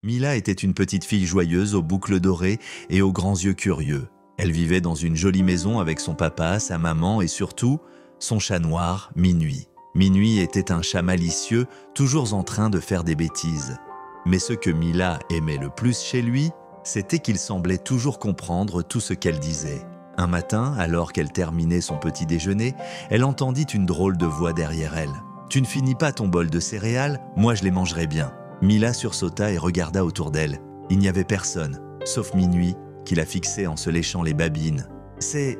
Mila était une petite fille joyeuse aux boucles dorées et aux grands yeux curieux. Elle vivait dans une jolie maison avec son papa, sa maman et surtout son chat noir, Minuit. Minuit était un chat malicieux, toujours en train de faire des bêtises. Mais ce que Mila aimait le plus chez lui, c'était qu'il semblait toujours comprendre tout ce qu'elle disait. Un matin, alors qu'elle terminait son petit déjeuner, elle entendit une drôle de voix derrière elle. « Tu ne finis pas ton bol de céréales, moi je les mangerai bien. » Mila sursauta et regarda autour d'elle. Il n'y avait personne, sauf Minuit, qui la fixait en se léchant les babines. « C'est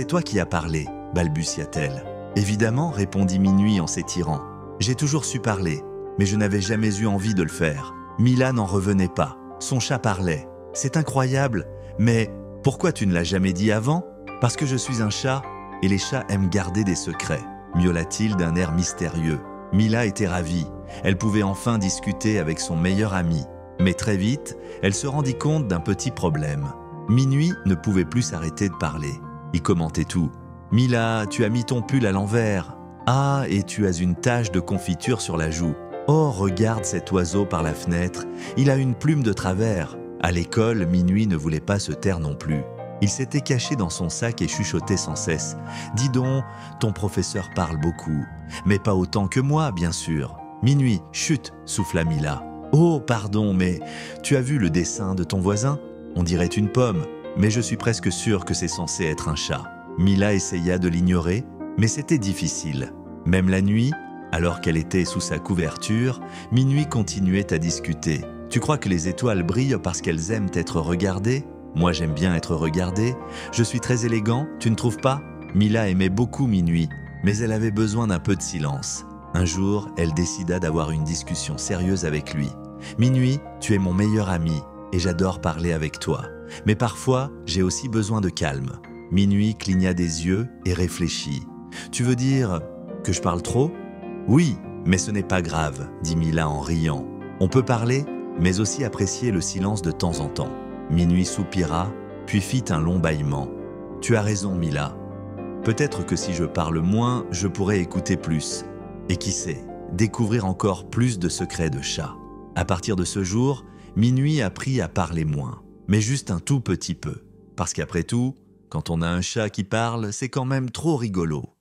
toi qui as parlé, balbutia-t-elle. « Évidemment, répondit Minuit en s'étirant. J'ai toujours su parler, mais je n'avais jamais eu envie de le faire. » Mila n'en revenait pas. Son chat parlait. « C'est incroyable, mais pourquoi tu ne l'as jamais dit avant ? » ?»« Parce que je suis un chat, et les chats aiment garder des secrets, » miaula-t-il d'un air mystérieux. Mila était ravie. Elle pouvait enfin discuter avec son meilleur ami. Mais très vite, elle se rendit compte d'un petit problème. Minuit ne pouvait plus s'arrêter de parler. Il commentait tout. « Mila, tu as mis ton pull à l'envers. Ah, et tu as une tache de confiture sur la joue. Oh, regarde cet oiseau par la fenêtre. Il a une plume de travers. » À l'école, Minuit ne voulait pas se taire non plus. Il s'était caché dans son sac et chuchotait sans cesse. « Dis donc, ton professeur parle beaucoup. Mais pas autant que moi, bien sûr. »« Minuit, chut !» souffla Mila. « Oh, pardon, mais tu as vu le dessin de ton voisin ? On dirait une pomme, mais je suis presque sûre que c'est censé être un chat. » Mila essaya de l'ignorer, mais c'était difficile. Même la nuit, alors qu'elle était sous sa couverture, Minuit continuait à discuter. « Tu crois que les étoiles brillent parce qu'elles aiment être regardées ? Moi, j'aime bien être regardée. Je suis très élégant, tu ne trouves pas ?» Mila aimait beaucoup Minuit, mais elle avait besoin d'un peu de silence. Un jour, elle décida d'avoir une discussion sérieuse avec lui. « Minuit, tu es mon meilleur ami et j'adore parler avec toi. Mais parfois, j'ai aussi besoin de calme. » Minuit cligna des yeux et réfléchit. « Tu veux dire que je parle trop ? » ?»« Oui, mais ce n'est pas grave, » dit Mila en riant. « On peut parler, mais aussi apprécier le silence de temps en temps. » Minuit soupira, puis fit un long bâillement. « Tu as raison, Mila. Peut-être que si je parle moins, je pourrais écouter plus. Et qui sait, découvrir encore plus de secrets de chat. » À partir de ce jour, Minuit apprit à parler moins, mais juste un tout petit peu. Parce qu'après tout, quand on a un chat qui parle, c'est quand même trop rigolo.